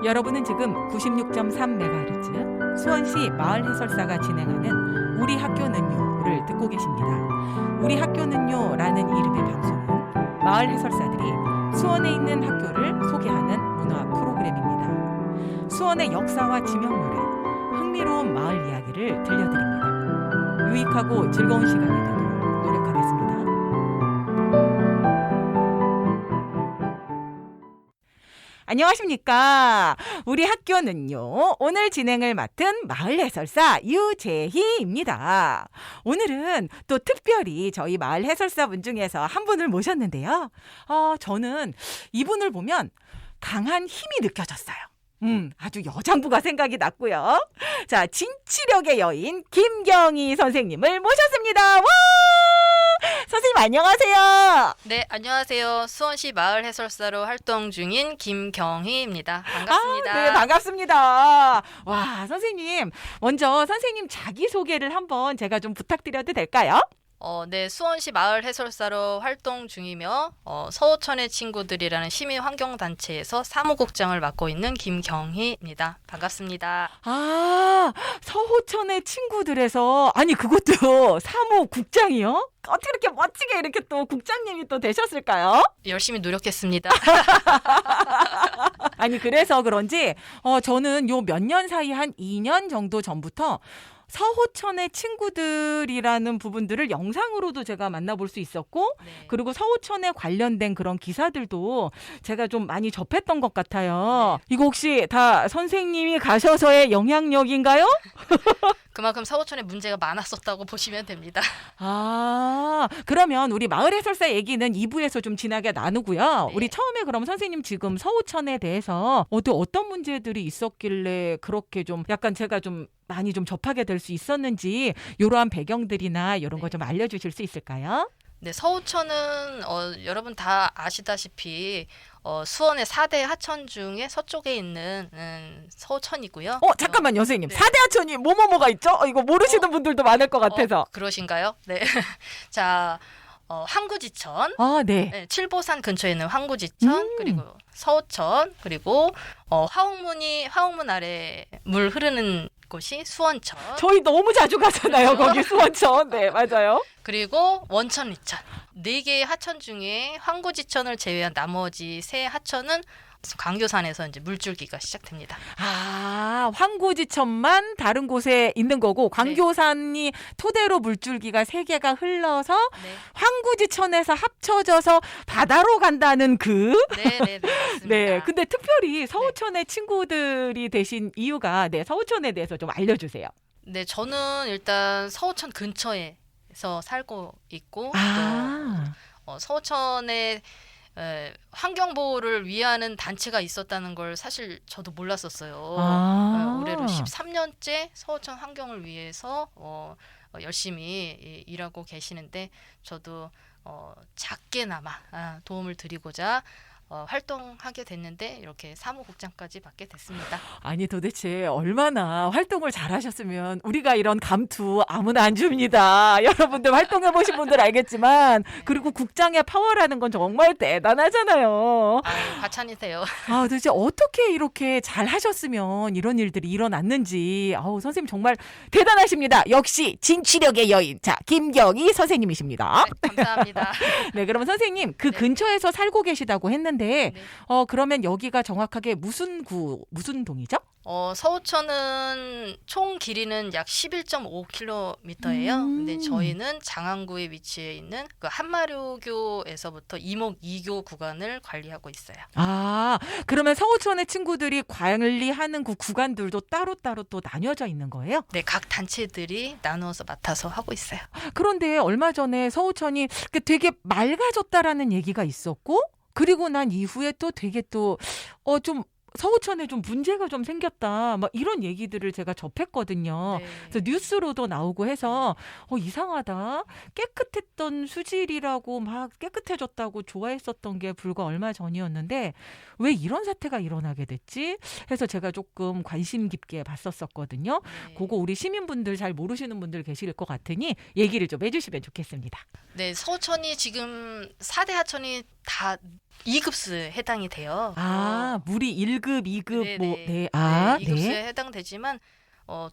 여러분은 지금 96.3MHz 수원시 마을 해설사가 진행하는 우리 학교는요를 듣고 계십니다. 우리 학교는요라는 이름의 방송은 마을 해설사들이 수원에 있는 학교를 소개하는 문화 프로그램입니다. 수원의 역사와 지명노래, 흥미로운 마을 이야기를 들려드립니다. 유익하고 즐거운 시간이 되도록 노력하겠습니다. 안녕하십니까. 우리 학교는요. 오늘 진행을 맡은 마을 해설사 유재희입니다. 오늘은 또 특별히 저희 마을 해설사분 중에서 한 분을 모셨는데요. 저는 이분을 보면 강한 힘이 느껴졌어요. 아주 여장부가 생각이 났고요. 자, 진취력의 여인 김경희 선생님을 모셨습니다. 와! 선생님 안녕하세요. 네, 안녕하세요. 수원시 마을 해설사로 활동 중인 김경희입니다. 반갑습니다. 네, 반갑습니다. 와, 선생님. 먼저 선생님 자기소개를 한번 제가 좀 부탁드려도 될까요? 네, 수원시 마을 해설사로 활동 중이며 서호천의 친구들이라는 시민환경단체에서 사무국장을 맡고 있는 김경희입니다. 반갑습니다. 아, 서호천의 친구들에서 아니 그것도 사무국장이요? 어떻게 이렇게 멋지게 이렇게 또 국장님이 또 되셨을까요? 열심히 노력했습니다. 아니 그래서 그런지 저는 요 몇 년 사이 한 2년 정도 전부터 서호천의 친구들이라는 부분들을 영상으로도 제가 만나볼 수 있었고 네. 그리고 서호천에 관련된 그런 기사들도 제가 좀 많이 접했던 것 같아요. 네. 이거 혹시 다 선생님이 가셔서의 영향력인가요? 그만큼 서호천에 문제가 많았었다고 보시면 됩니다. 아, 그러면 우리 마을 해설사 얘기는 2부에서 좀 진하게 나누고요. 네. 우리 처음에 그럼 선생님 지금 서호천에 대해서 어떤 문제들이 있었길래 그렇게 좀 약간 제가 좀 많이 좀 접하게 될 수 있었는지 이러한 배경들이나 이런 거 좀 알려주실 수 있을까요? 네, 서호천은 여러분 다 아시다시피 수원의 4대 하천 중에 서쪽에 있는 서호천이고요. 잠깐만요, 선생님. 네. 4대 하천이 뭐가 있죠? 이거 모르시는 분들도 많을 것 같아서. 그러신가요? 네. 자, 항구지천. 아, 네. 네, 칠보산 근처에 있는 항구지천, 그리고 서호천, 그리고 화옥문 아래 물 흐르는 곳이 수원천. 저희 너무 자주 가잖아요, 그렇죠? 거기 수원천. 네, 맞아요. 그리고 원천리천. 4개의 하천 중에 항구지천을 제외한 나머지 3 하천은 광교산에서 이제 물줄기가 시작됩니다. 아, 황구지천만 다른 곳에 있는 거고 광교산이 토대로 물줄기가 3개가 흘러서 네, 황구지천에서 합쳐져서 바다로 간다는 그. 네, 맞습니다. 네, 근데 특별히 서호천의 친구들이 되신 이유가 서호천에 대해서 좀 알려주세요. 네, 저는 일단 서호천 근처에서 살고 있고 아, 또 서호천에 환경 보호를 위하는 단체가 있었다는 걸 사실 저도 몰랐었어요. 올해로 13년째 서호천 환경을 위해서 열심히 일하고 계시는데 저도 작게나마 도움을 드리고자 활동하게 됐는데 이렇게 사무국장까지 받게 됐습니다. 아니 도대체 얼마나 활동을 잘하셨으면 우리가 이런 감투 아무나 안 줍니다. 여러분들 활동해보신 분들 알겠지만 그리고 국장의 파워라는 건 정말 대단하잖아요. 과찬이세요. 도대체 어떻게 이렇게 잘하셨으면 이런 일들이 일어났는지 선생님 정말 대단하십니다. 역시 진취력의 여인. 자, 김경희 선생님이십니다. 네, 감사합니다. 네, 그러면 선생님 그 네. 근처에서 살고 계시다고 했는데 네. 그러면 여기가 정확하게 무슨 동이죠? 서호천은 총 길이는 약 11.5km예요. 근데 저희는 장안구에 위치해 있는 그 한마류교에서부터 이목 2교 구간을 관리하고 있어요. 아, 그러면 서호천의 친구들이 관리하는 그 구간들도 따로따로 또 나뉘어져 있는 거예요? 네, 각 단체들이 나누어서 맡아서 하고 있어요. 그런데 얼마 전에 서호천이 되게 맑아졌다라는 얘기가 있었고 그리고 난 이후에 또 되게 좀 서호천에 좀 문제가 좀 생겼다. 막 이런 얘기들을 제가 접했거든요. 네. 그래서 뉴스로도 나오고 해서 이상하다. 깨끗했던 수질이라고 막 깨끗해졌다고 좋아했었던 게 불과 얼마 전이었는데 왜 이런 사태가 일어나게 됐지? 해서 제가 조금 관심 깊게 봤었거든요. 네. 그거 우리 시민분들 잘 모르시는 분들 계실 것 같으니 얘기를 좀 해주시면 좋겠습니다. 네, 서호천이 지금 4대 하천이 다 2급수에 해당이 돼요. 물이 1급, 2급 네네. 뭐 네, 2급수에 해당되지만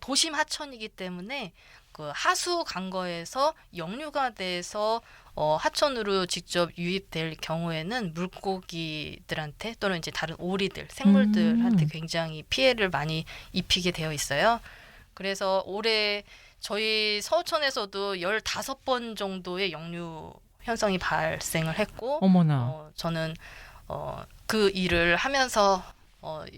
도심 하천이기 때문에 그 하수 간거에서 역류가 돼서 하천으로 직접 유입될 경우에는 물고기들한테 또는 이제 다른 오리들, 생물들한테 굉장히 피해를 많이 입히게 되어 있어요. 그래서 올해 저희 서우천에서도 15번 정도의 역류 현상이 발생을 했고, 어머나. 저는 그 일을 하면서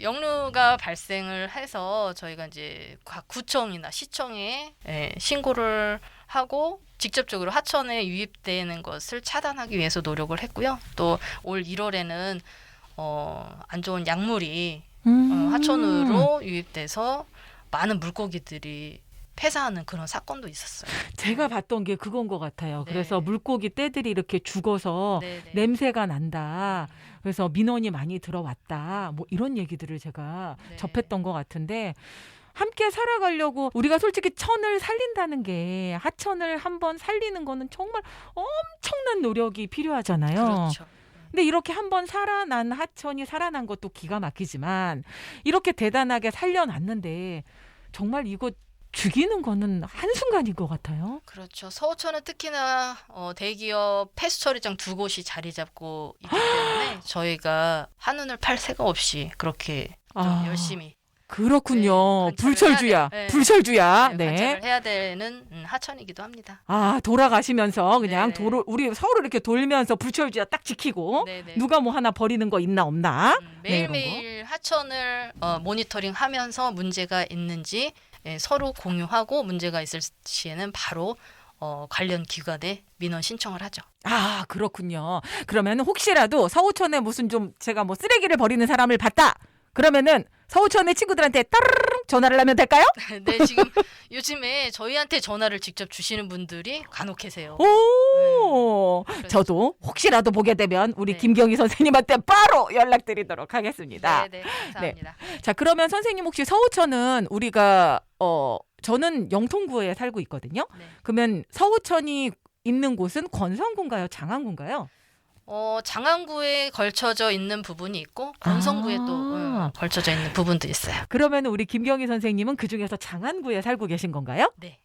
역류가 발생을 해서 저희가 이제 각 구청이나 시청에 신고를 하고 직접적으로 하천에 유입되는 것을 차단하기 위해서 노력을 했고요. 또 올 1월에는 안 좋은 약물이 하천으로 유입돼서 많은 물고기들이 폐사하는 그런 사건도 있었어요. 제가 봤던 게 그건 것 같아요. 네. 그래서 물고기 떼들이 이렇게 죽어서 네네. 냄새가 난다. 그래서 민원이 많이 들어왔다. 뭐 이런 얘기들을 제가 네. 접했던 것 같은데 함께 살아가려고 우리가 솔직히 천을 살린다는 게 하천을 한번 살리는 거는 정말 엄청난 노력이 필요하잖아요. 그렇죠. 근데 이렇게 한번 살아난 하천이 살아난 것도 기가 막히지만 이렇게 대단하게 살려놨는데 정말 이거 죽이는 거는 한순간인 것 같아요. 그렇죠. 서우천은 특히나 대기업 폐수 처리장 2곳이 자리 잡고 있기 때문에 저희가 한눈을 팔 새가 없이 그렇게 좀 열심히 그렇군요. 네, 불철주야. 네. 불철주야. 네, 네. 관찰을 해야 되는 하천이기도 합니다. 돌아가시면서 그냥 네네. 우리 서울을 이렇게 돌면서 불철주야 딱 지키고 네네. 누가 뭐 하나 버리는 거 있나 없나. 매일매일 하천을 모니터링하면서 문제가 있는지 서로 공유하고 문제가 있을 시에는 바로 관련 기관에 민원 신청을 하죠. 그렇군요. 그러면 혹시라도 서우천에 무슨 좀 제가 뭐 쓰레기를 버리는 사람을 봤다. 그러면은 서우천의 친구들한테 따르르 전화를 하면 될까요? 네, 지금 요즘에 저희한테 전화를 직접 주시는 분들이 간혹 계세요. 오, 그래서- 저도 혹시라도 보게 되면 우리 네. 김경희 선생님한테 바로 연락드리도록 하겠습니다. 네, 감사합니다. 자, 그러면 선생님 혹시 서우천은 우리가 저는 영통구에 살고 있거든요. 네. 그러면 서우천이 있는 곳은 권성구인가요? 장안구인가요? 장안구에 걸쳐져 있는 부분이 있고 권성구에 또 걸쳐져 있는 부분도 있어요. 그러면 우리 김경희 선생님은 그중에서 장안구에 살고 계신 건가요? 네.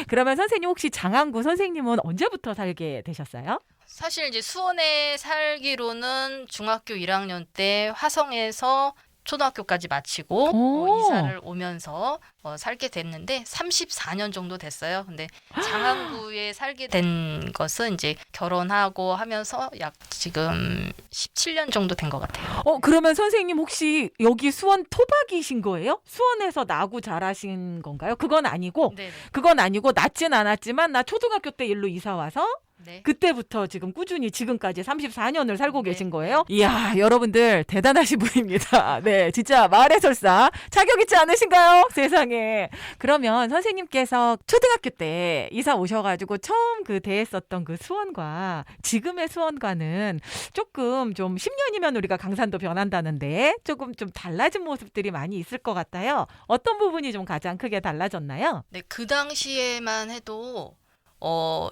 그러면 선생님 혹시 장안구 선생님은 언제부터 살게 되셨어요? 사실 이제 수원에 살기로는 중학교 1학년 때 화성에서 초등학교까지 마치고 이사를 오면서 살게 됐는데 34년 정도 됐어요. 근데 장안구에 살게 된 것은 이제 결혼하고 하면서 약 지금 17년 정도 된 것 같아요. 그러면 선생님 혹시 여기 수원 토박이신 거예요? 수원에서 나고 자라신 건가요? 그건 아니고 네네. 낳진 않았지만 나 초등학교 때 일로 이사 와서 네. 그때부터 지금 꾸준히 지금까지 34년을 살고 네. 계신 거예요? 이야, 여러분들 대단하신 분입니다. 네, 진짜 마을 해설사 자격 있지 않으신가요? 세상에. 그러면 선생님께서 초등학교 때 이사 오셔가지고 처음 그 대했었던 그 수원과 지금의 수원과는 조금 좀 10년이면 우리가 강산도 변한다는데 조금 좀 달라진 모습들이 많이 있을 것 같아요. 어떤 부분이 좀 가장 크게 달라졌나요? 네, 그 당시에만 해도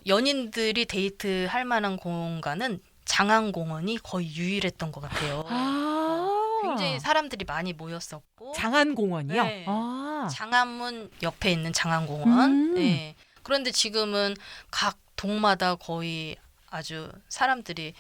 연인들이 데이트할 만한 공간은 장안공원이 거의 유일했던 것 같아요. 굉장히 사람들이 많이 모였었고 장안공원이요? 네. 장안문 옆에 있는 장안공원. 네. 그런데 지금은 각 동마다 거의 아주 사람들이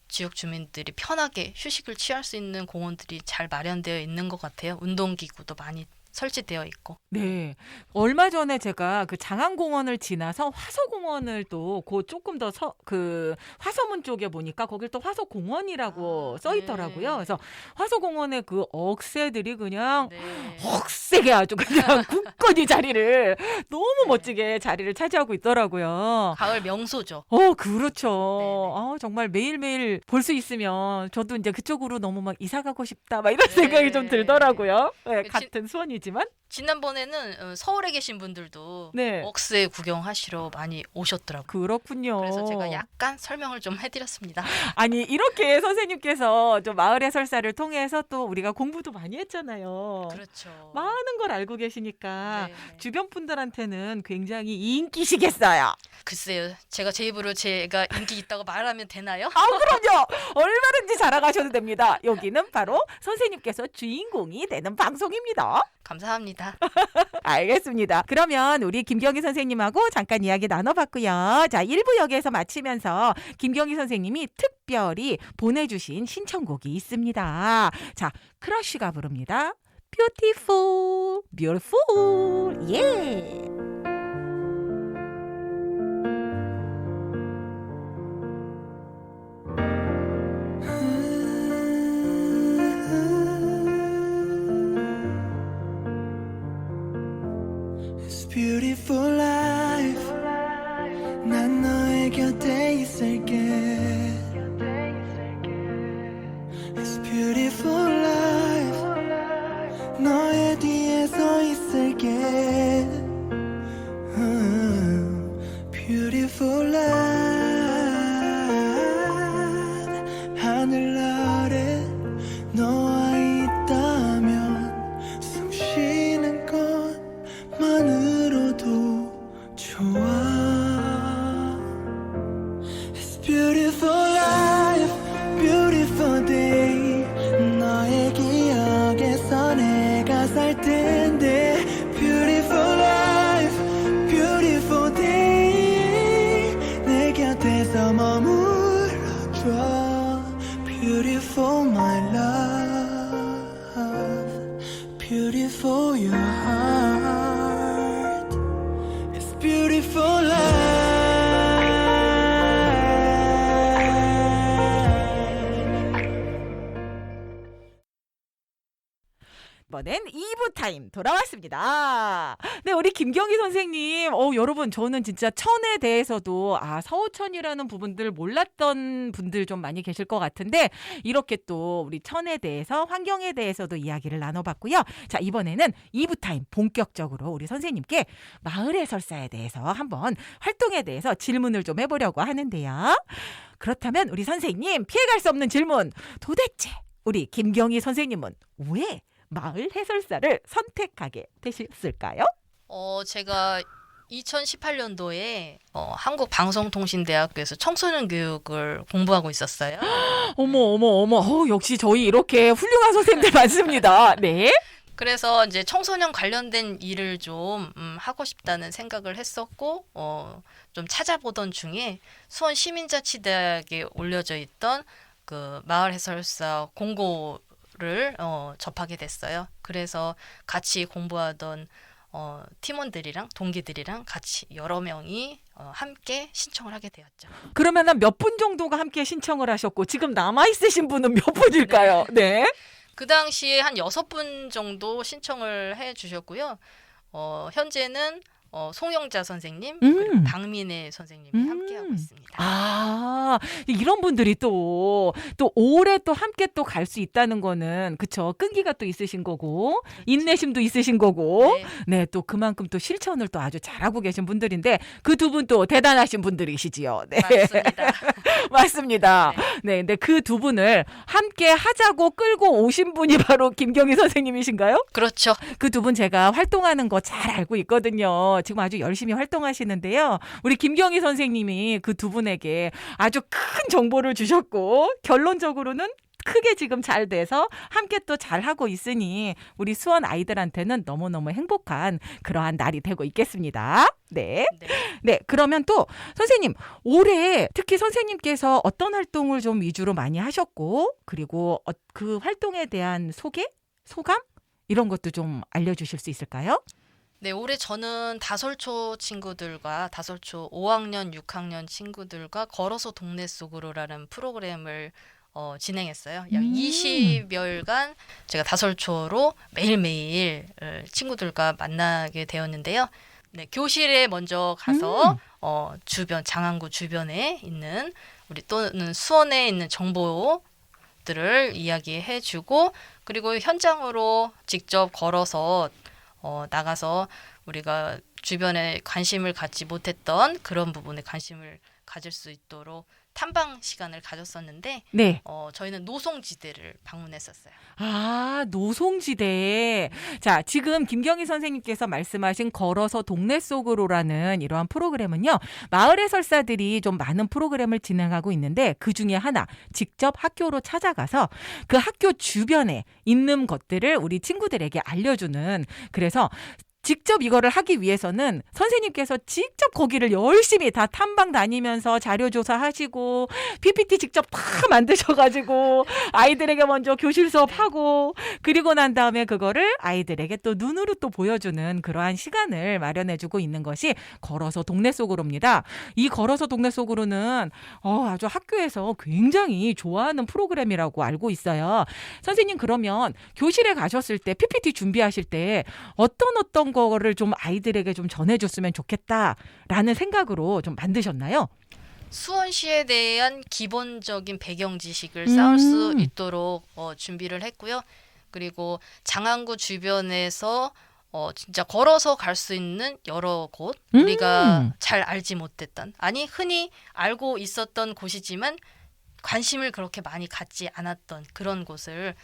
지역 주민들이 편하게 휴식을 취할 수 있는 공원들이 잘 마련되어 있는 것 같아요. 운동기구도 많이 설치되어 있고. 네. 얼마 전에 제가 그 장안공원을 지나서 화서공원을 또 조금 더 그 화서문 쪽에 보니까 거길 또 화서공원이라고 써 있더라고요. 네. 그래서 화서공원에 그 억새들이 그냥 네. 억세게 아주 그냥 굳건히 자리를 너무 멋지게 자리를 차지하고 있더라고요. 가을 명소죠. 그렇죠. 네네. 정말 매일매일 볼 수 있으면 저도 이제 그쪽으로 너무 막 이사 가고 싶다 막 이런 생각이 좀 들더라고요. 네, 그 같은 수원이지만. 아니지만. 지난번에는 서울에 계신 분들도 네. 억새 구경하시러 많이 오셨더라고요. 그렇군요. 그래서 제가 약간 설명을 좀 해드렸습니다. 아니 이렇게 선생님께서 좀 마을 해설사를 통해서 또 우리가 공부도 많이 했잖아요. 그렇죠. 많은 걸 알고 계시니까 네. 주변 분들한테는 굉장히 인기시겠어요. 글쎄요. 제가 제 입으로 제가 인기 있다고 말하면 되나요? 아, 그럼요. 얼마든지 자랑하셔도 됩니다. 여기는 바로 선생님께서 주인공이 되는 방송입니다. 감사합니다. 알겠습니다. 그러면 우리 김경희 선생님하고 잠깐 이야기 나눠봤고요. 자, 1부 여기에서 마치면서 김경희 선생님이 특별히 보내주신 신청곡이 있습니다. 자, 크러쉬가 부릅니다. Beautiful, beautiful, 예. Beautiful life 난 너의 곁에 있을게 It's beautiful life 너의 뒤에 서 있을게 Beautiful life 하늘 아래 너와 있다면 숨 쉬는 것만으로도 좋아 It's beautiful life, beautiful day 너의 기억에서 내가 살 텐데 Beautiful life, beautiful day 내 곁에서 머물러줘 Beautiful my love Beautiful your heart It's beautiful life 이번엔 2부 타임 돌아왔습니다. 네, 우리 김경희 선생님, 여러분 저는 진짜 천에 대해서도 서우천이라는 부분들 몰랐던 분들 좀 많이 계실 것 같은데 이렇게 또 우리 천에 대해서 환경에 대해서도 이야기를 나눠봤고요. 자, 이번에는 2부 타임 본격적으로 우리 선생님께 마을 해설사에 대해서 한번 활동에 대해서 질문을 좀 해보려고 하는데요. 그렇다면 우리 선생님 피해갈 수 없는 질문, 도대체 우리 김경희 선생님은 왜 마을 해설사를 선택하게 되셨을까요? 제가 2018년도에 한국방송통신대학교에서 청소년 교육을 공부하고 있었어요. 어머. 역시 저희 이렇게 훌륭한 선생님들 많습니다. 네. 그래서 이제 청소년 관련된 일을 좀 하고 싶다는 생각을 했었고 좀 찾아보던 중에 수원 시민자치대학에 올려져 있던 그 마을 해설사 공고를 접하게 됐어요. 그래서 같이 공부하던 팀원들이랑 동기들이랑 같이 여러 명이 함께 신청을 하게 되었죠. 그러면 몇 분 정도가 함께 신청을 하셨고 지금 남아있으신 분은 몇 분일까요? 네. 그 당시에 한 6분 정도 신청을 해 주셨고요. 현재는 송영자 선생님, 그리고 박민혜 선생님이 함께하고 있습니다. 이런 분들이 또 오래 또 함께 또 갈 수 있다는 거는 그쵸, 끈기가 또 있으신 거고 그렇죠. 인내심도 있으신 거고 네. 네, 또 그만큼 또 실천을 또 아주 잘하고 계신 분들인데 그 두 분 또 대단하신 분들이시지요. 네. 맞습니다. 맞습니다. 네. 근데 그 두 분을 함께 하자고 끌고 오신 분이 바로 김경희 선생님이신가요? 그렇죠. 그 두 분 제가 활동하는 거 잘 알고 있거든요. 지금 아주 열심히 활동하시는데요. 우리 김경희 선생님이 그 두 분에게 아주 큰 정보를 주셨고 결론적으로는 크게 지금 잘 돼서 함께 또 잘하고 있으니 우리 수원 아이들한테는 너무너무 행복한 그러한 날이 되고 있겠습니다. 네. 네. 그러면 또 선생님, 올해 특히 선생님께서 어떤 활동을 좀 위주로 많이 하셨고 그리고 그 활동에 대한 소감? 이런 것도 좀 알려주실 수 있을까요? 네, 올해 저는 다솔초 친구들과 다솔초 5학년, 6학년 친구들과 걸어서 동네 속으로라는 프로그램을 진행했어요. 약 20여일간 제가 다솔초로 매일매일 친구들과 만나게 되었는데요. 네, 교실에 먼저 가서 주변 장안구 주변에 있는 우리 또는 수원에 있는 정보들을 이야기해주고 그리고 현장으로 직접 걸어서 나가서 우리가 주변에 관심을 갖지 못했던 그런 부분에 관심을 가질 수 있도록 탐방 시간을 가졌었는데 네. 저희는 노송지대를 방문했었어요. 아, 노송지대. 자, 지금 김경희 선생님께서 말씀하신 걸어서 동네 속으로라는 이러한 프로그램은요. 마을 해설사들이 좀 많은 프로그램을 진행하고 있는데 그중에 하나, 직접 학교로 찾아가서 그 학교 주변에 있는 것들을 우리 친구들에게 알려주는, 그래서 직접 이거를 하기 위해서는 선생님께서 직접 거기를 열심히 다 탐방 다니면서 자료 조사하시고 PPT 직접 다 만드셔가지고 아이들에게 먼저 교실 수업하고 그리고 난 다음에 그거를 아이들에게 또 눈으로 또 보여주는 그러한 시간을 마련해주고 있는 것이 걸어서 동네 속으로입니다. 이 걸어서 동네 속으로는 아주 학교에서 굉장히 좋아하는 프로그램이라고 알고 있어요. 선생님, 그러면 교실에 가셨을 때 PPT 준비하실 때 어떤 거를 좀 아이들에게 좀 전해줬으면 좋겠다라는 생각으로 좀 만드셨나요? 수원시에 대한 기본적인 배경 지식을 쌓을 수 있도록 준비를 했고요. 그리고 장안구 주변에서 진짜 걸어서 갈 수 있는 여러 곳, 우리가 잘 알지 못했던, 아니 흔히 알고 있었던 곳이지만 관심을 그렇게 많이 갖지 않았던 그런 곳을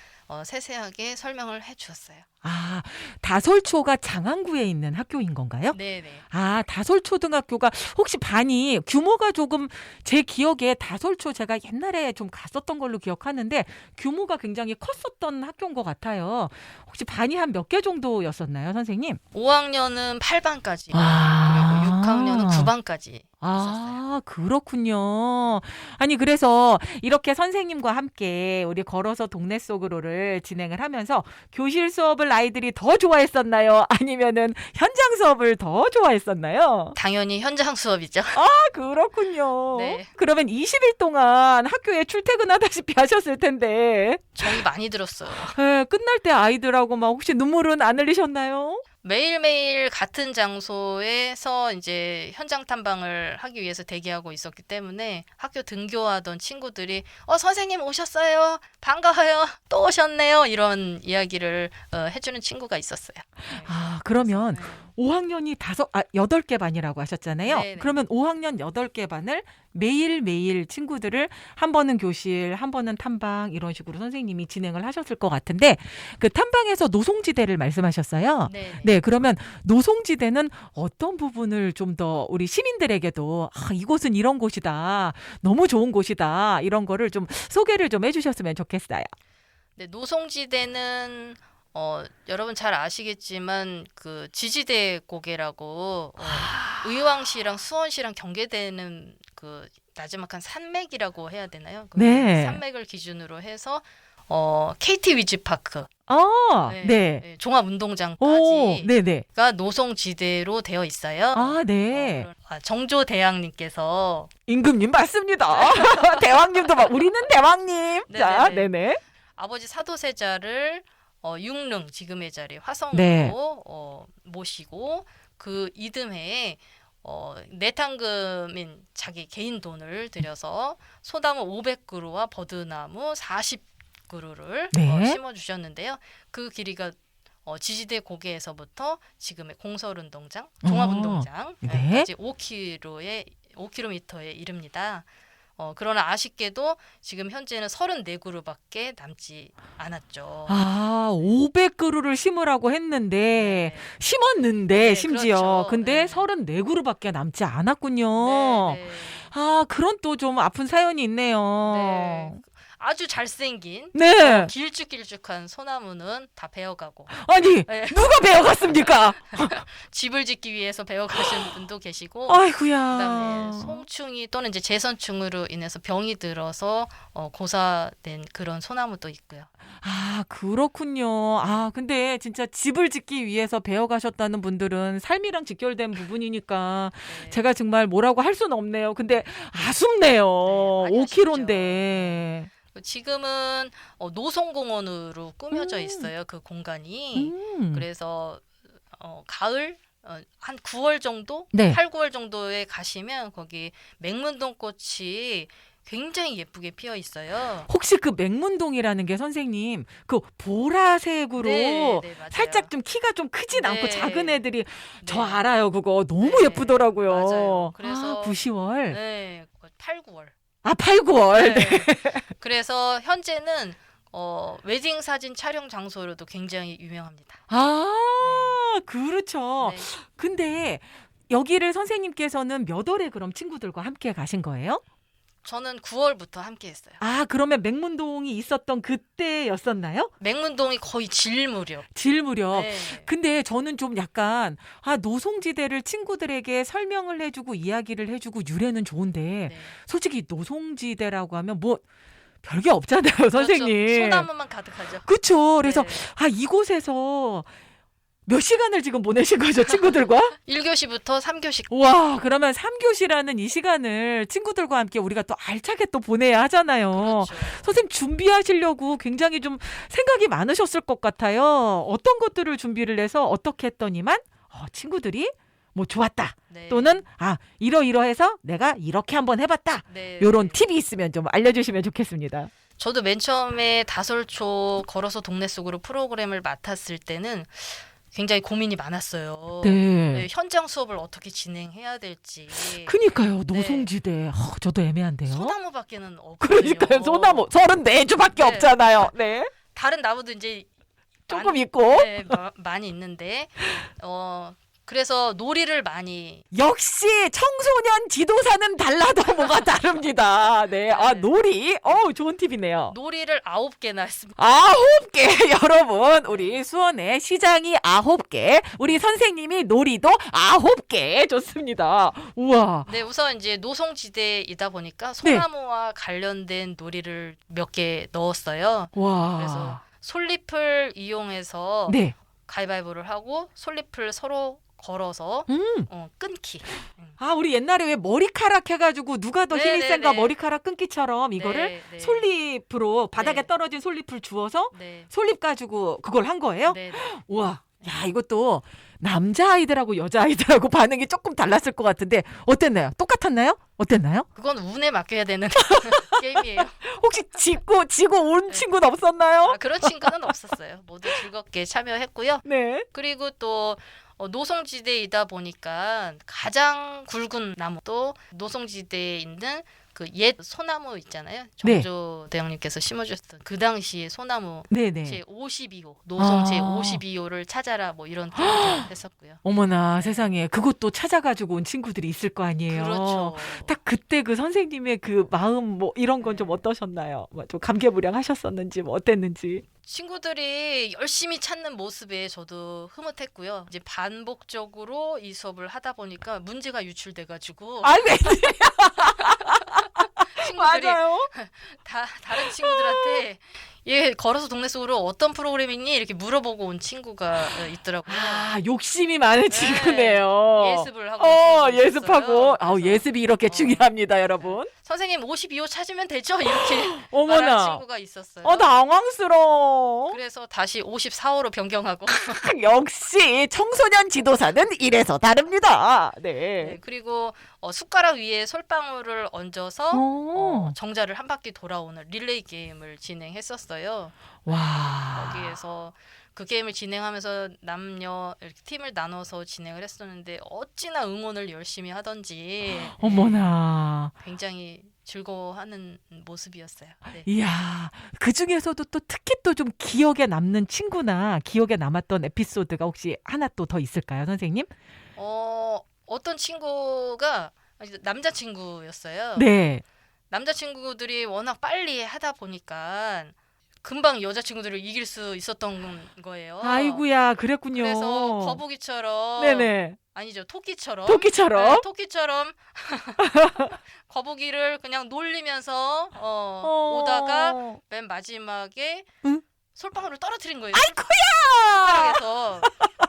세세하게 설명을 해주었어요. 아, 다솔초가 장안구에 있는 학교인 건가요? 네네. 아, 다솔초등학교가 혹시 반이 규모가 조금, 제 기억에 다솔초 제가 옛날에 좀 갔었던 걸로 기억하는데 규모가 굉장히 컸었던 학교인 것 같아요. 혹시 반이 한 몇 개 정도였었나요, 선생님? 5학년은 8반까지, 아. 그리고 6학년은 9반까지 있었어요. 아, 그렇군요. 아니, 그래서 이렇게 선생님과 함께 우리 걸어서 동네 속으로를 진행을 하면서 교실 수업을 아이들이 더 좋아했었나요? 아니면은 현장 수업을 더 좋아했었나요? 당연히 현장 수업이죠. 아, 그렇군요. 네. 그러면 20일 동안 학교에 출퇴근하다시피 하셨을 텐데, 정이 많이 들었어요. 끝날 때 아이들하고 막 혹시 눈물은 안 흘리셨나요? 매일매일 같은 장소에서 이제 현장 탐방을 하기 위해서 대기하고 있었기 때문에 학교 등교하던 친구들이 선생님 오셨어요. 반가워요. 또 오셨네요. 이런 이야기를 해주는 친구가 있었어요. 네. 아, 그러면 네. 5학년이 8개 반이라고 하셨잖아요. 네네. 그러면 5학년 8개 반을 매일매일 친구들을 한 번은 교실, 한 번은 탐방 이런 식으로 선생님이 진행을 하셨을 것 같은데 그 탐방에서 노송지대를 말씀하셨어요. 네네. 네, 그러면 노송지대는 어떤 부분을 좀 더 우리 시민들에게도 이곳은 이런 곳이다. 너무 좋은 곳이다. 이런 거를 좀 소개를 좀 해주셨으면 좋겠어요. 네, 노송지대는 여러분 잘 아시겠지만 그 지지대 고개라고 의왕시랑 수원시랑 경계되는 그 나지막한 산맥이라고 해야 되나요? 그 네. 산맥을 기준으로 해서 KT 위즈파크, 네. 종합운동장까지가 네네. 노송지대로 되어 있어요. 아, 네. 정조대왕님께서 임금님 맞습니다. 대왕님도 막 우리는 대왕님. 자, 네네네. 네네. 아버지 사도세자를 육릉 지금의 자리 화성으로 네. 모시고 그 이듬해에 내탕금인 자기 개인 돈을 들여서 소나무 500그루와 버드나무 40그루를 네. 심어주셨는데요. 그 길이가 지지대 고개에서부터 지금의 공설운동장, 종합운동장까지 5km에 이릅니다. 그러나 아쉽게도 지금 현재는 34그루밖에 남지 않았죠. 아, 500그루를 심으라고 했는데 네. 심었는데 네, 심지어 그렇죠. 근데 네. 34그루밖에 남지 않았군요. 네, 네. 아, 그런 또 좀 아픈 사연이 있네요. 네. 아주 잘생긴 네. 길쭉길쭉한 소나무는 다 베어가고 아니, 네. 누가 베어갔습니까? 집을 짓기 위해서 베어가신 분도 계시고 아이고야. 그다음에 송충이 또는 이제 재선충으로 인해서 병이 들어서 고사된 그런 소나무도 있고요. 아, 그렇군요. 아, 근데 진짜 집을 짓기 위해서 배워가셨다는 분들은 삶이랑 직결된 부분이니까 네. 제가 정말 뭐라고 할 수는 없네요. 근데 아쉽네요. 네, 많이 5km인데. 지금은 노송공원으로 꾸며져 있어요. 그 공간이. 그래서 가을 한 9월 정도, 네. 8, 9월 정도에 가시면 거기 맹문동꽃이 굉장히 예쁘게 피어 있어요. 혹시 그 맹문동이라는 게 선생님 그 보라색으로 네, 네, 맞아요. 살짝 좀 키가 좀 크진 네. 않고 작은 애들이 저 네. 알아요. 그거 너무 네, 예쁘더라고요. 맞아요. 그래서 9, 10월. 네, 8, 9월. 아, 8, 9월. 네. 그래서 현재는 웨딩 사진 촬영 장소로도 굉장히 유명합니다. 아, 그렇죠. 네. 근데 여기를 선생님께서는 몇 월에 그럼 친구들과 함께 가신 거예요? 저는 9월부터 함께했어요. 아, 그러면 맹문동이 있었던 그때였었나요? 맹문동이 거의 질 무렵. 질 무렵. 네. 근데 저는 좀 약간 노송지대를 친구들에게 설명을 해주고 이야기를 해주고 유래는 좋은데 네. 솔직히 노송지대라고 하면 뭐 별게 없잖아요, 그렇죠. 선생님. 소나무만 가득하죠. 그렇죠. 그래서 네. 이곳에서 몇 시간을 지금 보내신 거죠, 친구들과? 1교시부터 3교시. 와, 그러면 3교시라는 이 시간을 친구들과 함께 우리가 또 알차게 또 보내야 하잖아요. 그렇죠. 선생님 준비하시려고 굉장히 좀 생각이 많으셨을 것 같아요. 어떤 것들을 준비를 해서 어떻게 했더니만 친구들이 뭐 좋았다. 네. 또는 이러이러해서 내가 이렇게 한번 해봤다. 네. 이런 팁이 있으면 좀 알려주시면 좋겠습니다. 저도 맨 처음에 다솔초 걸어서 동네 속으로 프로그램을 맡았을 때는 굉장히 고민이 많았어요. 네, 현장 수업을 어떻게 진행해야 될지. 그니까요. 노송지대. 저도 애매한데요. 소나무밖에는 없거든요. 그러니까요. 소나무 34주밖에 네. 없잖아요. 네. 다른 나무도 이제 조금 있고. 네, 많이 있는데 그래서 놀이를 많이. 역시 청소년 지도사는 달라도 뭐가 다릅니다. 네. 놀이. 좋은 팁이네요. 놀이를 9개나 했습니다. 9개. 여러분, 우리 수원에 시장이 9개. 우리 선생님이 놀이도 9개. 좋습니다. 우와. 네, 우선 이제 노송지대이다 보니까 소나무와 관련된 놀이를 몇 개 넣었어요. 와. 그래서 솔잎을 이용해서 네. 가위바위보를 하고 솔잎을 서로 걸어서 끊기. 우리 옛날에 왜 머리카락 해가지고 누가 더 힘이 네네네. 센가 머리카락 끊기처럼 이거를 네, 네. 솔잎으로 바닥에 네. 떨어진 솔잎을 주워서 네. 솔잎 가지고 그걸 한 거예요? 네, 네. 우와. 야, 이것도 남자아이들하고 여자아이들하고 반응이 조금 달랐을 것 같은데 어땠나요? 똑같았나요? 어땠나요? 그건 운에 맡겨야 되는 게임이에요. 혹시 지고 온 네. 친구는 없었나요? 그런 친구는 없었어요. 모두 즐겁게 참여했고요. 네. 그리고 또 노송지대이다 보니까 가장 굵은 나무도 노송지대에 있는 그 옛 소나무 있잖아요. 네. 정조 대왕님께서 심어주셨던 그 당시의 소나무 네네. 제 52호 노송 제 아. 52호를 찾아라 뭐 이런 게임을 했었고요. 어머나 세상에 그것도 찾아가지고 온 친구들이 있을 거 아니에요. 그렇죠. 딱 그때 그 선생님의 그 마음 뭐 이런 건 좀 어떠셨나요? 좀 감개무량하셨었는지 뭐 어땠는지. 친구들이 열심히 찾는 모습에 저도 흐뭇했고요. 이제 반복적으로 이 수업을 하다 보니까 문제가 유출돼가지고 네. 친구들이 맞아요. 다른 친구들한테 얘 걸어서 동네 속으로 어떤 프로그램 있니? 이렇게 물어보고 온 친구가 있더라고요. 욕심이 많은 친구네요. 예습을 하고 예습하고. 그래서 예습이 이렇게 중요합니다, 여러분. 선생님 52호 찾으면 되죠? 이렇게 어머나. 말하는 친구가 있었어요. 당황스러워. 그래서 다시 54호로 변경하고 역시 청소년 지도사는 이래서 다릅니다. 네, 네. 그리고 숟가락 위에 솔방울을 얹어서 정자를 한 바퀴 돌아오는 릴레이 게임을 진행했었어요. 와. 거기에서 그 게임을 진행하면서 남녀 이렇게 팀을 나눠서 진행을 했었는데 어찌나 응원을 열심히 하던지 어머나. 굉장히 즐거워하는 모습이었어요. 네. 이야, 그 중에서도 또 특히 또 좀 기억에 남는 친구나 기억에 남았던 에피소드가 혹시 하나 또 더 있을까요, 선생님? 어떤 친구가 남자친구였어요. 네. 남자친구들이 워낙 빨리 하다 보니까 금방 여자친구들을 이길 수 있었던 거예요. 아이고야, 그랬군요. 그래서 거북이처럼 네네. 아니죠. 토끼처럼 토끼처럼 거북이를 그냥 놀리면서 오다가 맨 마지막에 솔방울을 떨어뜨린 거예요. 아이고야! 숟가락에서.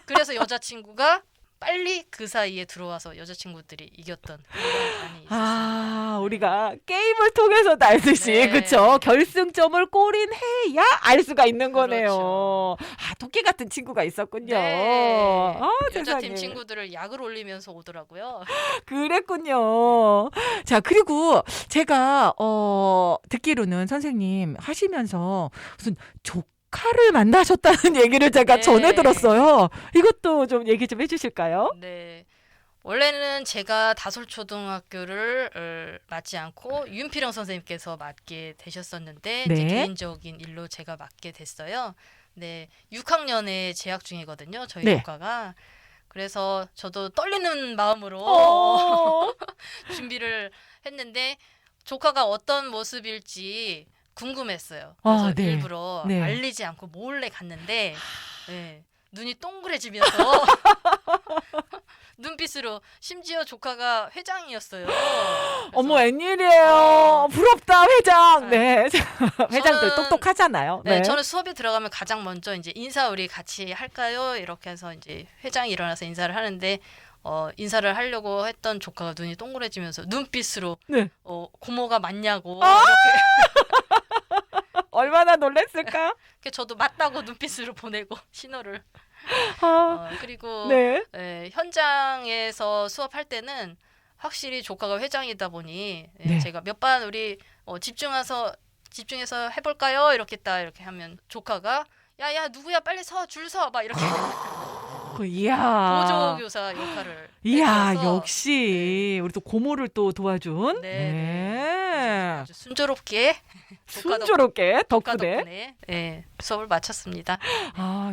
그래서 여자친구가 빨리 그 사이에 들어와서 여자친구들이 이겼던 그런 많이 있었습니다. 우리가 게임을 통해서도 알듯이 네. 그쵸? 결승점을 골인해야 알 수가 있는 거네요. 그렇죠. 토끼 같은 친구가 있었군요. 네. 세상에. 여자팀 친구들을 약을 올리면서 오더라고요. 그랬군요. 자, 그리고 제가 듣기로는 선생님 하시면서 무슨 조카를 만나셨다는 얘기를 제가 네. 전해 들었어요. 이것도 좀 얘기 좀 해주실까요? 네. 원래는 제가 다솔초등학교를 맡지 않고 윤필영 선생님께서 맡게 되셨었는데 네. 이제 개인적인 일로 제가 맡게 됐어요. 네, 6학년에 재학 중이거든요. 저희 네. 조카가. 그래서 저도 떨리는 마음으로 준비를 했는데 조카가 어떤 모습일지 궁금했어요. 그래서 네. 일부러 네. 알리지 않고 몰래 갔는데 네, 눈이 동그래지면서 눈빛으로 심지어 조카가 회장이었어요. 어머, 그래서 웬일이에요. 부럽다, 회장. 네. 회장들 저는- 똑똑하잖아요. 네, 저는 수업에 들어가면 가장 먼저 이제 인사 우리 같이 할까요? 이렇게 해서 이제 회장이 일어나서 인사를 하는데 인사를 하려고 했던 조카가 눈이 동그래지면서 눈빛으로 네. 고모가 맞냐고 아! 이렇게 얼마나 놀랬을까? 저도 맞다고 눈빛으로 보내고 신호를 그리고 네. 현장에서 수업할 때는 확실히 조카가 회장이다 보니 네. 제가 몇 반 우리 집중해서 해볼까요? 이렇게 하면 조카가 야야 누구야 빨리 줄 서 막 이렇게 이야. 보조교사 역할을 이야, 해줘서 역시 우리 또 고모를 또 도와준. 아주 순조롭게 순조롭게 조카 덕분에. 덕분에 수업을 마쳤습니다.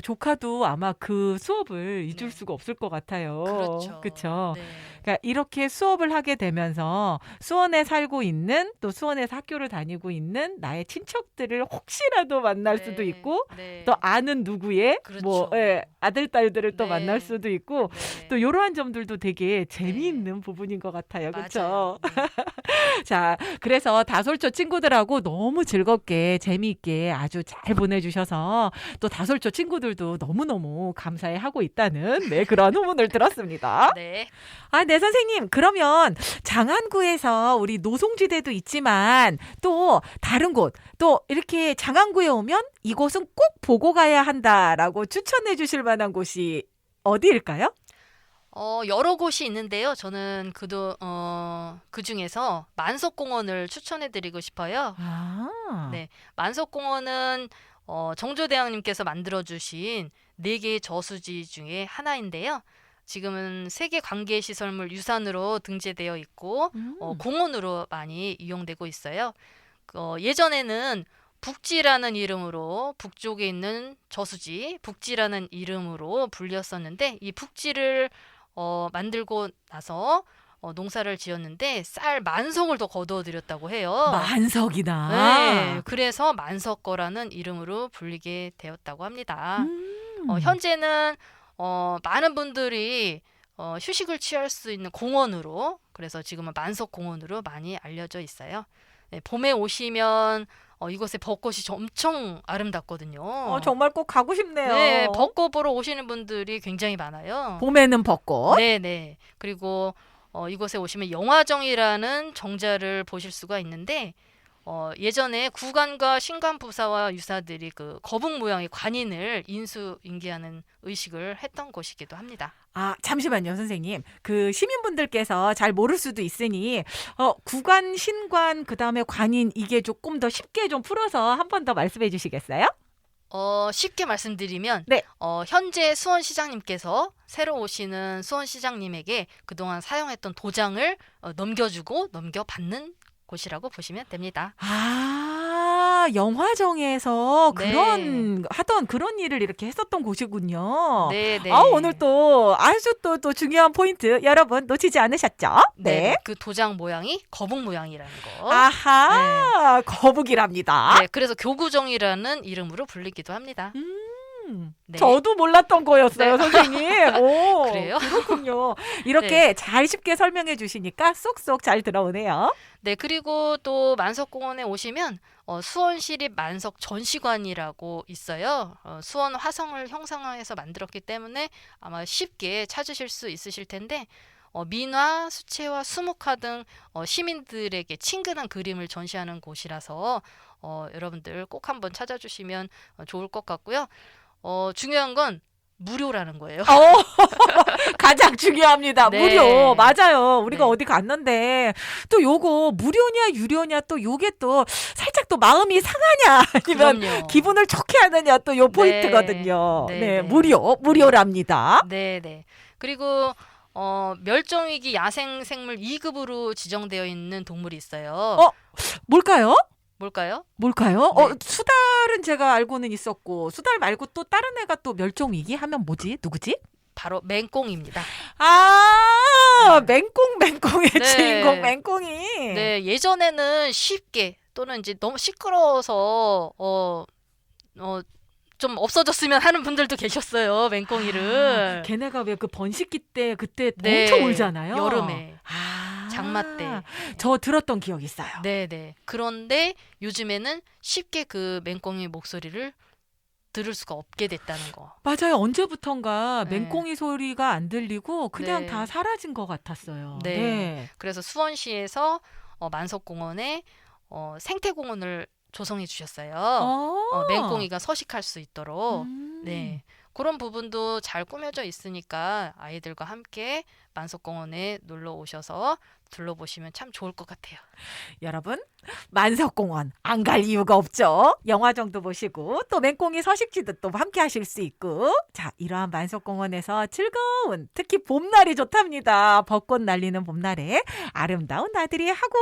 조카도 아마 그 수업을 잊을 네. 수가 없을 것 같아요. 그렇죠. 그쵸? 네. 그러니까 이렇게 수업을 하게 되면서 수원에 살고 있는 또 수원에서 학교를 다니고 있는 나의 친척들을 혹시라도 만날 수도 네. 있고 네. 또 아는 누구의 그렇죠. 아들 딸들을 또 네. 만날 수도 있고 네. 또 이러한 점들도 되게 재미있는 부분인 것 같아요. 그렇죠? 맞아요. 네. 자, 그래서 다솔초 친구들하고 너무 즐겁게 재미있게 아주 잘 보내주셔서 또 다솔초 친구들도 너무너무 감사해하고 있다는 그런 후문을 들었습니다. 네. 네, 선생님. 그러면 장안구에서 우리 노송지대도 있지만 또 다른 곳, 또 이렇게 장안구에 오면 이곳은 꼭 보고 가야 한다라고 추천해 주실 만한 곳이 어디일까요? 여러 곳이 있는데요. 저는 그 중에서 만석공원을 추천해드리고 싶어요. 네, 만석공원은 정조대왕님께서 만들어주신 4개의 저수지 중에 하나인데요. 지금은 세계 관계시설물 유산으로 등재되어 있고 공원으로 많이 이용되고 있어요. 예전에는 북지라는 이름으로 북쪽에 있는 저수지 북지라는 이름으로 불렸었는데 이 북지를 만들고 나서 농사를 지었는데 쌀 만석을 더 거두어들였다고 해요. 만석이나. 네, 그래서 만석거라는 이름으로 불리게 되었다고 합니다. 음. 현재는 많은 분들이 휴식을 취할 수 있는 공원으로 그래서 지금은 만석공원으로 많이 알려져 있어요. 네, 봄에 오시면 이곳에 벚꽃이 엄청 아름답거든요. 정말 꼭 가고 싶네요. 네, 벚꽃 보러 오시는 분들이 굉장히 많아요. 봄에는 벚꽃. 네. 그리고 이곳에 오시면 영화정이라는 정자를 보실 수가 있는데 예전에 구관과 신관부사와 유사들이 그 거북 모양의 관인을 인수인계하는 의식을 했던 곳이기도 합니다. 잠시만요, 선생님. 그 시민분들께서 잘 모를 수도 있으니 구관, 신관, 그다음에 관인 이게 조금 더 쉽게 좀 풀어서 한 번 더 말씀해 주시겠어요? 쉽게 말씀드리면 네. 현재 수원시장님께서 새로 오시는 수원시장님에게 그동안 사용했던 도장을 넘겨받는 곳이라고 보시면 됩니다. 영화정에서 네. 하던 그런 일을 이렇게 했었던 곳이군요. 네. 오늘 또 아주 또 중요한 포인트 여러분 놓치지 않으셨죠? 네. 그 도장 모양이 거북 모양이라는 거. 거북이랍니다. 네, 그래서 교구정이라는 이름으로 불리기도 합니다. 네. 저도 몰랐던 거였어요, 네. 선생님. 오, 그래요? 그렇군요. 이렇게 잘 쉽게 설명해 주시니까 쏙쏙 잘 들어오네요. 네, 그리고 또 만석공원에 오시면 수원시립 만석 전시관이라고 있어요. 수원 화성을 형상화해서 만들었기 때문에 아마 쉽게 찾으실 수 있으실 텐데 민화, 수채화, 수묵화 등 시민들에게 친근한 그림을 전시하는 곳이라서 여러분들 꼭 한번 찾아주시면 좋을 것 같고요. 중요한 건 무료라는 거예요. 가장 중요합니다. 네. 무료. 맞아요. 우리가 네. 어디 갔는데 또 요거 무료냐 유료냐 또 요게 또 살짝 또 마음이 상하냐 아니면 그럼요. 기분을 좋게 하느냐 또 요 포인트거든요. 네, 네, 네. 무료랍니다. 네. 그리고 멸종위기 야생생물 2급으로 지정되어 있는 동물이 있어요. 뭘까요? 뭘까요? 뭘까요? 네. 수달은 제가 알고는 있었고 수달 말고 또 다른 애가 또 멸종 위기 하면 뭐지? 누구지? 바로 맹꽁입니다. 맹꽁의 네. 주인공 맹꽁이. 네, 예전에는 쉽게 또는 이제 너무 시끄러워서 좀 없어졌으면 하는 분들도 계셨어요. 맹꽁이를. 걔네가 왜 그 번식기 때 그때 네, 엄청 울잖아요. 여름에. 장마 때. 저 들었던 기억이 있어요. 네. 그런데 요즘에는 쉽게 그 맹꽁이 목소리를 들을 수가 없게 됐다는 거. 맞아요. 언제부턴가 네. 맹꽁이 소리가 안 들리고 그냥 네. 다 사라진 것 같았어요. 네. 그래서 수원시에서 만석공원에 생태공원을 조성해 주셨어요. 맹꽁이가 서식할 수 있도록. 네. 그런 부분도 잘 꾸며져 있으니까 아이들과 함께 만석공원에 놀러 오셔서 둘러보시면 참 좋을 것 같아요. 여러분 만석공원 안 갈 이유가 없죠. 영화 정도 보시고 또 맹꽁이 서식지도 또 함께 하실 수 있고 자 이러한 만석공원에서 즐거운 특히 봄날이 좋답니다. 벚꽃 날리는 봄날에 아름다운 나들이 하고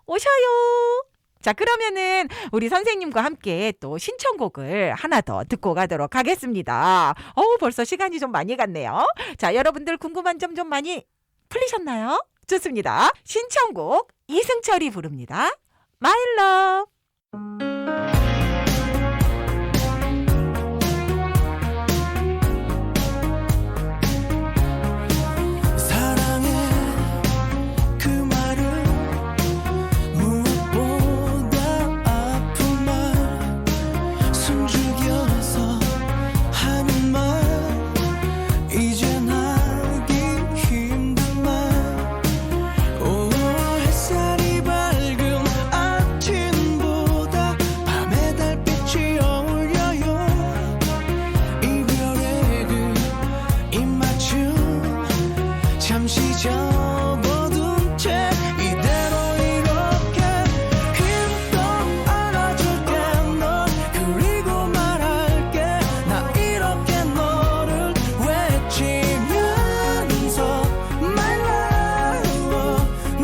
오셔요. 자 그러면은 우리 선생님과 함께 또 신청곡을 하나 더 듣고 가도록 하겠습니다. 벌써 시간이 좀 많이 갔네요. 자 여러분들 궁금한 점 좀 많이 풀리셨나요? 좋습니다. 신청곡 이승철이 부릅니다. My Love. 사랑해 그 말은 무엇보다 아픈 말 숨죽여서 하는 말 이젠 하기 힘든 말 오 햇살이 밝은 아침보다 밤의 달빛이 어울려요 이별의 그 입맞춤 잠시 접어둔 채 이대로 이렇게 힘껏 안아줄게 널 그리고 말할게 나 이렇게 너를 외치면서 My love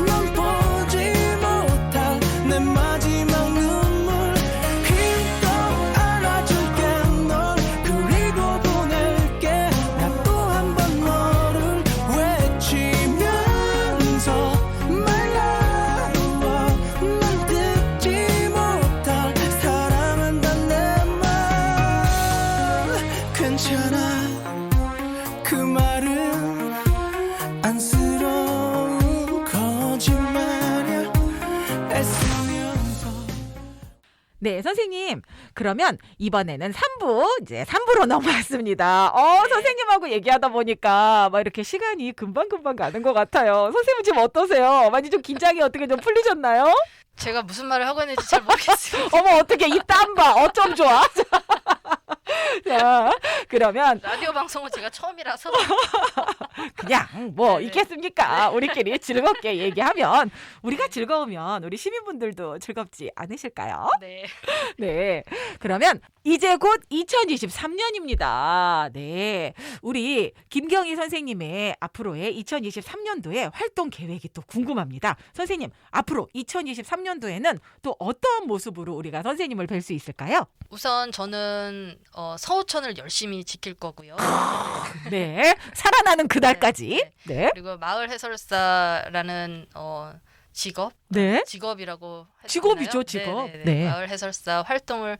넌 보지 못할 내 마지막 눈물 힘껏 안아줄게 널 그리고 보낼게 나 또 한 번 너를 외치면서 My love 난 듣지 못할 사랑한다 내 말 괜찮아 그 말은 안쓰러운 거짓말이야 애쓰면서 네, 선생님. 그러면 이번에는 3부, 이제 3부로 넘어왔습니다. 선생님하고 얘기하다 보니까 막 이렇게 시간이 금방금방 가는 것 같아요. 선생님 지금 어떠세요? 많이 좀 긴장이 어떻게 좀 풀리셨나요? 제가 무슨 말을 하고 있는지 잘 모르겠어요. 어머, 어떻게 이 땀 봐. 어쩜 좋아. 자, 그러면 라디오 방송은 제가 처음이라서 그냥 뭐 네. 있겠습니까? 우리끼리 즐겁게 얘기하면 우리가 즐거우면 우리 시민분들도 즐겁지 않으실까요? 네. 네. 그러면 이제 곧 2023년입니다. 네. 우리 김경희 선생님의 앞으로의 2023년도에 활동 계획이 또 궁금합니다. 선생님, 앞으로 2023년도에는 또 어떤 모습으로 우리가 선생님을 뵐 수 있을까요? 우선 저는 서우천을 열심히 지킬 거고요. 네. 살아나는 그날까지. 네. 그리고 마을 해설사라는 직업 네. 직업이라고 직업이죠, 했잖아요. 직업. 네네네. 네. 마을 해설사 활동을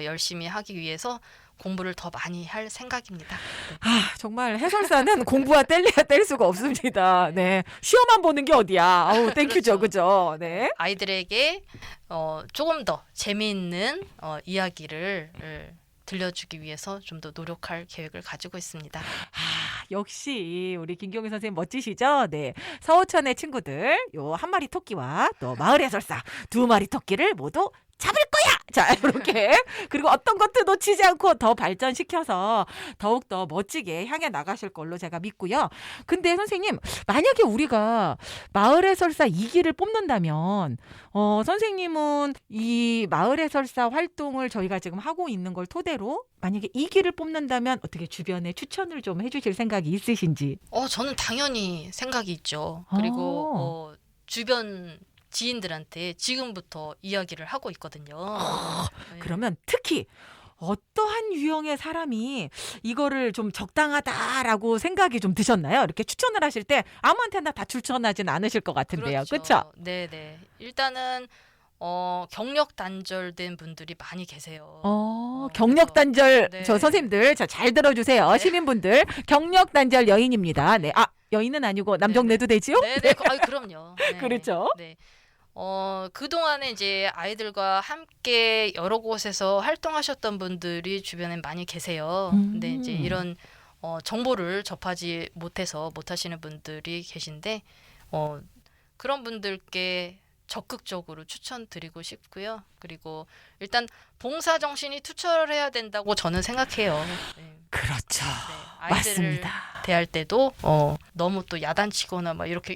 열심히 하기 위해서 공부를 더 많이 할 생각입니다. 네. 아, 정말 해설사는 공부와 뗄래야 뗄 수가 없습니다. 네. 시험만 보는 게 어디야. 아우, 땡큐죠. 그죠? 네. 아이들에게 조금 더 재미있는 이야기를 들려주기 위해서 좀 더 노력할 계획을 가지고 있습니다. 아, 역시 우리 김경희 선생님 멋지시죠? 네. 서우천의 친구들, 요 한 마리 토끼와 또 마을 해설사 두 마리 토끼를 모두 잡을 거야! 자, 이렇게. 그리고 어떤 것도 놓치지 않고 더 발전시켜서 더욱더 멋지게 향해 나가실 걸로 제가 믿고요. 근데 선생님, 만약에 우리가 마을 해설사 2기를 뽑는다면, 선생님은 이 마을 해설사 활동을 저희가 지금 하고 있는 걸 토대로 만약에 2기를 뽑는다면 어떻게 주변에 추천을 좀 해주실 생각이 있으신지? 저는 당연히 생각이 있죠. 그리고 주변 지인들한테 지금부터 이야기를 하고 있거든요. 네. 그러면 특히 어떠한 유형의 사람이 이거를 좀 적당하다라고 생각이 좀 드셨나요? 이렇게 추천을 하실 때 아무한테나 다 추천하진 않으실 것 같은데요. 그렇죠? 네네. 일단은 경력 단절된 분들이 많이 계세요. 경력 단절 네. 저 선생님들 잘 들어주세요. 네. 시민분들 경력 단절 여인입니다. 네, 여인은 아니고 남정 내도 되지요? 네네. 그럼요. 네. 그렇죠. 네. 그동안에 이제 아이들과 함께 여러 곳에서 활동하셨던 분들이 주변에 많이 계세요. 근데 이제 이런 정보를 접하지 못해서 못하시는 분들이 계신데 그런 분들께 적극적으로 추천드리고 싶고요. 그리고 일단 봉사 정신이 투철해야 된다고 저는 생각해요. 네. 그렇죠. 네. 아이들을 맞습니다. 대할 때도 너무 또 야단치거나 막 이렇게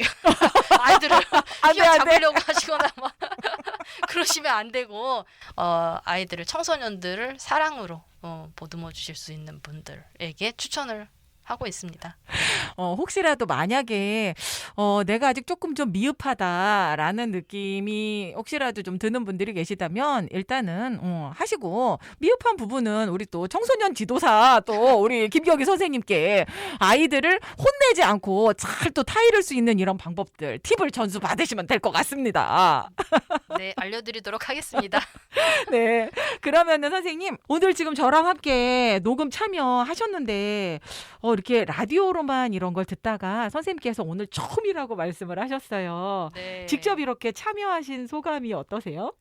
아이들을 안 돼. 휘어잡으려고 하시거나 막 그러시면 안 되고 아이들을 청소년들을 사랑으로 보듬어 주실 수 있는 분들에게 추천을 하고 있습니다. 혹시라도 만약에 내가 아직 조금 좀 미흡하다라는 느낌이 혹시라도 좀 드는 분들이 계시다면 일단은 하시고 미흡한 부분은 우리 또 청소년 지도사 또 우리 김경희 선생님께 아이들을 혼내지 않고 잘 또 타이를 수 있는 이런 방법들 팁을 전수 받으시면 될 것 같습니다. 네, 알려드리도록 하겠습니다. 네. 그러면은 선생님 오늘 지금 저랑 함께 녹음 참여하셨는데 이렇게 라디오로만 이런 걸 듣다가 선생님께서 오늘 처음이라고 말씀을 하셨어요. 네. 직접 이렇게 참여하신 소감이 어떠세요?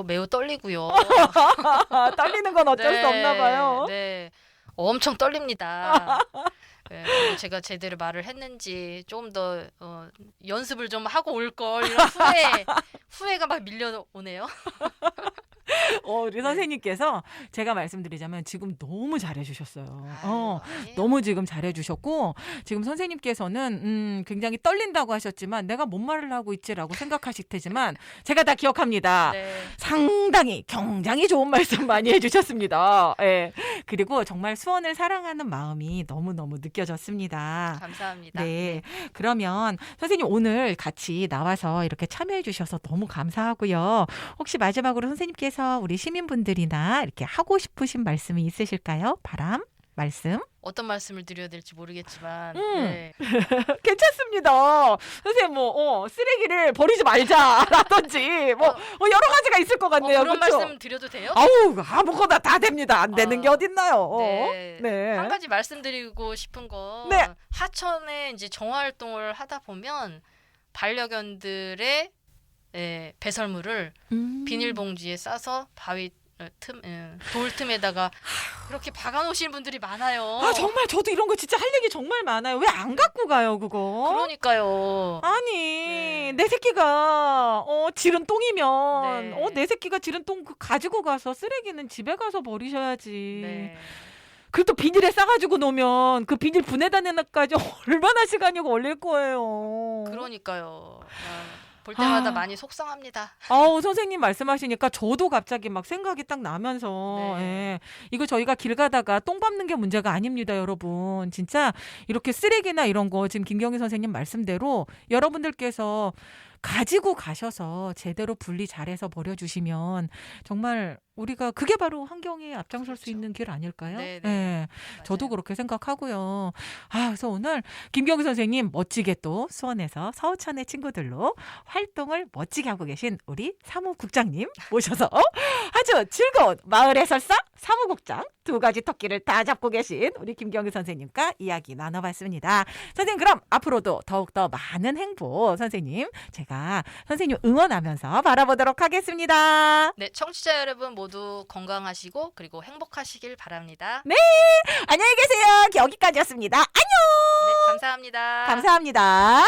매우 떨리고요. 떨리는 건 어쩔 수 없나 봐요. 네, 엄청 떨립니다. 네, 그리고 제가 제대로 말을 했는지 조금 더 연습을 좀 하고 올 걸 이런 후회가 막 밀려오네요. 우리 선생님께서 제가 말씀드리자면 지금 너무 잘해주셨어요. 아니에요. 너무 지금 잘해주셨고 지금 선생님께서는 굉장히 떨린다고 하셨지만 내가 뭔 말을 하고 있지라고 생각하실 테지만 제가 다 기억합니다. 네. 상당히 굉장히 좋은 말씀 많이 해주셨습니다. 예. 그리고 정말 수원을 사랑하는 마음이 너무너무 느껴졌습니다. 감사합니다. 네. 그러면 선생님 오늘 같이 나와서 이렇게 참여해 주셔서 너무 감사하고요. 혹시 마지막으로 선생님께서 우리 시민분들이나 이렇게 하고 싶으신 말씀이 있으실까요? 말씀? 어떤 말씀을 드려야 될지 모르겠지만 네. 괜찮습니다. 선생님 쓰레기를 버리지 말자라든지 여러 가지가 있을 것 같네요. 그런 그렇죠? 말씀 드려도 돼요? 아무거나 다 됩니다. 안 되는 게 어딨나요? 네. 한 가지 말씀드리고 싶은 건 네. 하천에 이제 정화활동을 하다 보면 반려견들의 배설물을 비닐봉지에 싸서 바위 돌 틈에다가 그렇게 박아놓으시는 분들이 많아요. 정말 저도 이런 거 진짜 할 얘기 정말 많아요. 왜 안 갖고 가요, 그거? 그러니까요. 아니, 네. 내 새끼가 지른 똥이면 네. 내 새끼가 지른 똥 가지고 가서 쓰레기는 집에 가서 버리셔야지. 네. 그리고 또 비닐에 싸가지고 놓으면 그 비닐 분해다 내는까지 얼마나 시간이 걸릴 거예요. 그러니까요. 볼 때마다 아. 많이 속상합니다. 선생님 말씀하시니까 저도 갑자기 막 생각이 딱 나면서 네. 예. 이거 저희가 길 가다가 똥 밟는 게 문제가 아닙니다, 여러분. 진짜 이렇게 쓰레기나 이런 거 지금 김경희 선생님 말씀대로 여러분들께서 가지고 가셔서 제대로 분리 잘해서 버려주시면 정말 우리가 그게 바로 환경에 앞장설 수 그렇죠. 있는 길 아닐까요? 네네. 네. 저도 맞아요. 그렇게 생각하고요. 그래서 오늘 김경희 선생님 멋지게 또 수원에서 서우천의 친구들로 활동을 멋지게 하고 계신 우리 사무국장님 모셔서 아주 즐거운 마을 해설사 사무국장 두 가지 토끼를 다 잡고 계신 우리 김경규 선생님과 이야기 나눠봤습니다. 선생님 그럼 앞으로도 더욱더 많은 행보 선생님 제가 선생님 응원하면서 바라보도록 하겠습니다. 네, 청취자 여러분 모두 건강하시고 그리고 행복하시길 바랍니다. 안녕히 계세요. 여기까지였습니다. 안녕. 네, 감사합니다. 감사합니다.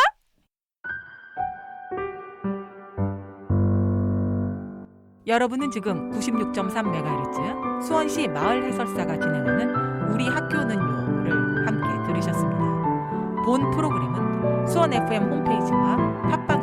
여러분은 지금 96.3MHz 수원시 마을 해설사가 진행하는 우리 학교는요를 함께 들으셨습니다. 본 프로그램은 수원 FM 홈페이지와 팟빵